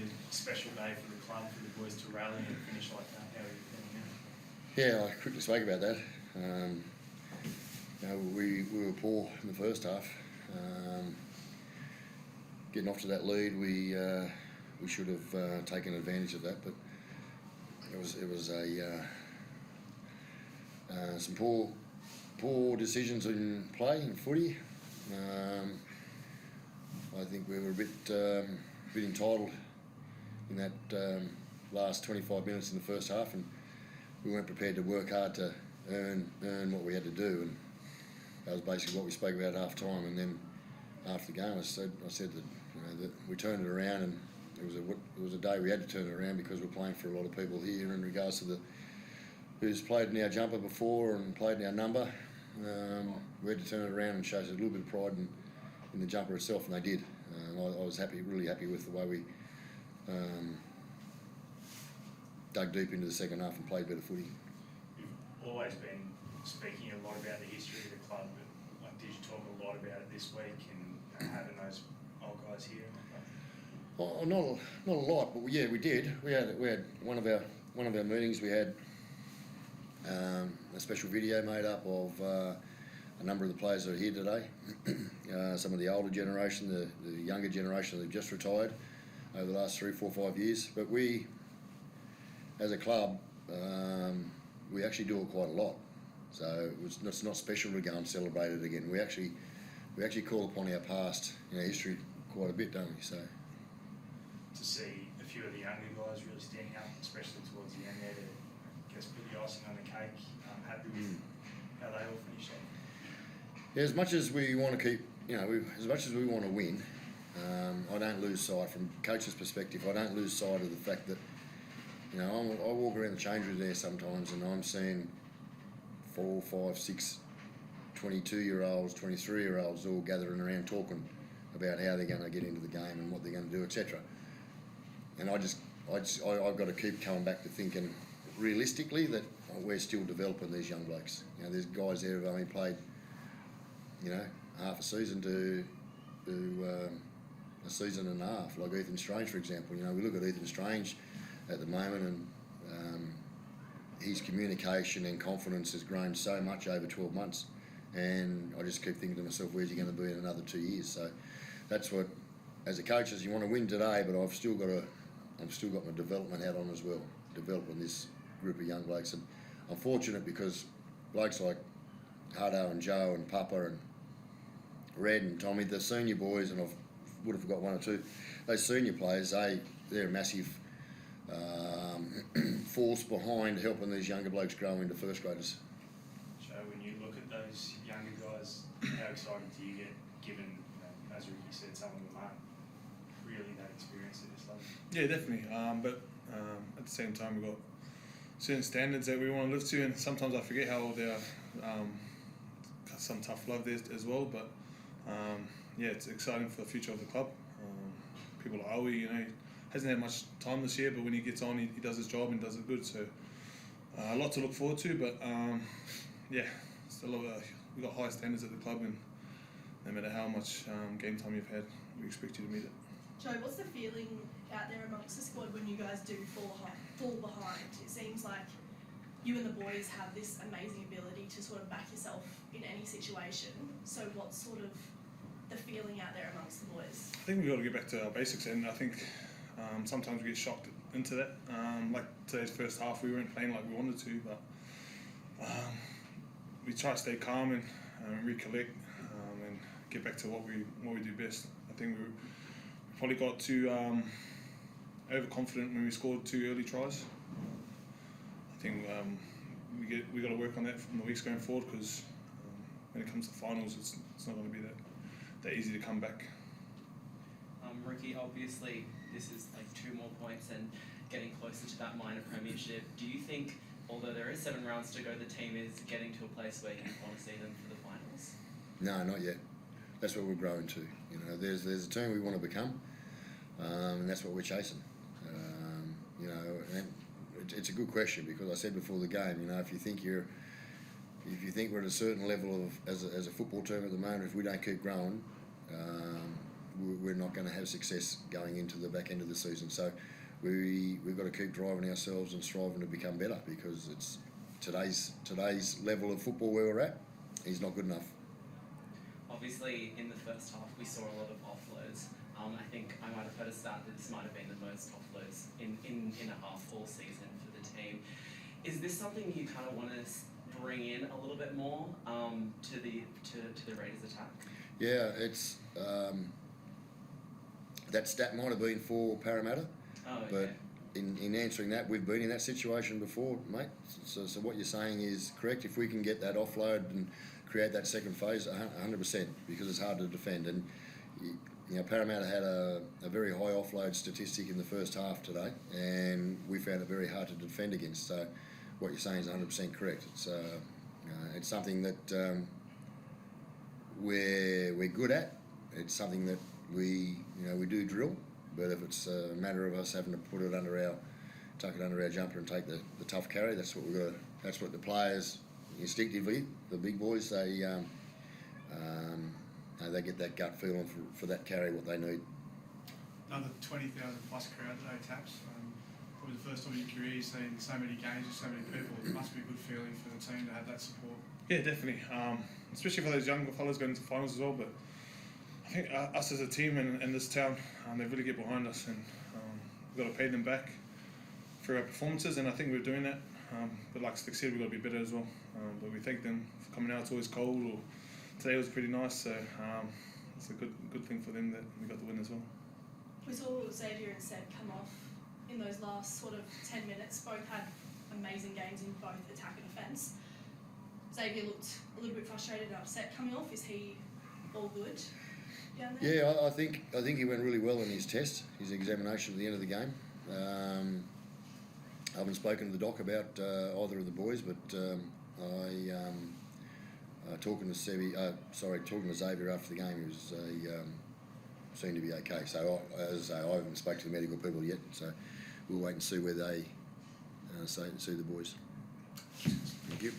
really special day for the club, for the boys to rally and finish like that. How are you feeling now? Yeah, I quickly spoke about that. We were poor in the first half. Getting off to that lead, we should have taken advantage of that, but it was some poor decisions in play in footy. I think we were a bit entitled in that last 25 minutes in the first half, and we weren't prepared to work hard to earn what we had to do, and that was basically what we spoke about at half time. And then after the game, I said that we turned it around, and it was a day we had to turn it around because we're playing for a lot of people here in regards to who's played in our jumper before and played in our number. We had to turn it around and show us a little bit of pride in the jumper itself, and they did. I was really happy with the way we dug deep into the second half and played better footy. You've always been speaking a lot about the history of the club, but did you talk a lot about it this week and having those old guys here? Oh, not a lot, but yeah, we did. We had one of our meetings. We had a special video made up of a number of the players that are here today. Some of the older generation, the younger generation that have just retired over the last 3, 4, 5 years. But we, as a club, we actually do it quite a lot. So it's not special to go and celebrate it again. We actually call upon our past, history quite a bit, don't we? So to see a few of the younger guys really standing up, especially towards the end there, to put the icing on the cake. Happy with how they all finished off. Yeah, as much as we want to keep, as much as we want to win, I don't lose sight from coach's perspective. I don't lose sight of the fact that, I walk around the change room there sometimes and I'm seeing 4, 5, 6, 22-year-olds, 23-year-olds all gathering around talking about how they're going to get into the game and what they're going to do, etc. And I've got to keep coming back to thinking realistically that we're still developing these young blokes. There's guys there who've only played, half a season to a season and a half, like Ethan Strange, for example. We look at Ethan Strange at the moment, and his communication and confidence has grown so much over 12 months. And I just keep thinking to myself, where's he going to be in another 2 years? So that's what, as a coach, you want to win today, but I've still got my development hat on as well, developing this group of young blokes. And I'm fortunate because blokes like Hutto and Joe and Papa and Red and Tommy, the senior boys, and I would have forgot 1 or 2, those senior players, they're a massive force behind helping these younger blokes grow into first graders. So when you look at those younger guys, how excited do you get, given, as Ricky said, some of them aren't really that experienced at this level? Yeah, definitely. But at the same time, we've got certain standards that we want to live to, and sometimes I forget how old they are. Got some tough love there as well, but yeah, it's exciting for the future of the club. People like Owie, hasn't had much time this year, but when he gets on, he does his job and does it good. So a lot to look forward to, but yeah, still we've got high standards at the club, and no matter how much game time you've had, we expect you to meet it. Joe, what's the feeling out there amongst the squad when you guys do fall behind? It seems like you and the boys have this amazing ability to sort of back yourself in any situation. So what's sort of the feeling out there amongst the boys? I think we've got to get back to our basics, and I think sometimes we get shocked into that. Like today's first half, we weren't playing like we wanted to, but we try to stay calm and recollect and get back to what we do best. I think we probably got too overconfident when we scored 2 early tries. I think we got to work on that from the weeks going forward, because when it comes to finals, it's not going to be that easy to come back. Ricky, obviously this is like 2 more points and getting closer to that minor premiership. Do you think, although there is 7 rounds to go, the team is getting to a place where you want to see them for the finals? No, not yet. That's what we're growing to. There's a team we want to become, and that's what we're chasing. And it's a good question, because I said before the game, if you think we're at a certain level of as a football team at the moment, if we don't keep growing, we're not going to have success going into the back end of the season. So we've got to keep driving ourselves and striving to become better, because it's today's level of football where we're at is not good enough. Obviously, in the first half, we saw a lot of offloads. I think I might have heard a stat that this might have been the most offloads in a half all season for the team. Is this something you kind of want to bring in a little bit more to the Raiders attack? Yeah, it's that stat might have been for Parramatta, Oh, okay. but in answering that, we've been in that situation before, mate. So what you're saying is correct. If we can get that offload and create that second phase, 100%, because it's hard to defend. And you know, Parramatta had a very high offload statistic in the first half today, and we found it very hard to defend against. So what you're saying is 100% correct. It's something that we're good at. It's something that we do drill. But if it's a matter of us having to tuck it under our jumper and take the tough carry, that's what we've got. That's what the players instinctively, the big boys, they get that gut feeling for that carry, what they need. Another 20,000 plus crowd today, Taps. Probably the first time in your career you've seen so many games with so many people. It must be a good feeling for the team to have that support. Yeah, definitely. Especially for those younger fellas going into finals as well. But I think us as a team and this town, they really get behind us, and we've got to pay them back for our performances, and I think we're doing that. But like Stick said, we've got to be better as well. But we thank them for coming out. It's always cold, or today was pretty nice, so it's a good thing for them that we got the win as well. We saw Xavier and Seb come off in those last sort of 10 minutes. Both had amazing games in both attack and defence. Xavier looked a little bit frustrated and upset coming off. Is he all good down there? Yeah, I think he went really well in his test, his examination at the end of the game. I haven't spoken to the doc about either of the boys, but talking to Xavier after the game, he was seemed to be okay. So as I say, I haven't spoken to the medical people yet, so we'll wait and see where they see the boys. Thank you.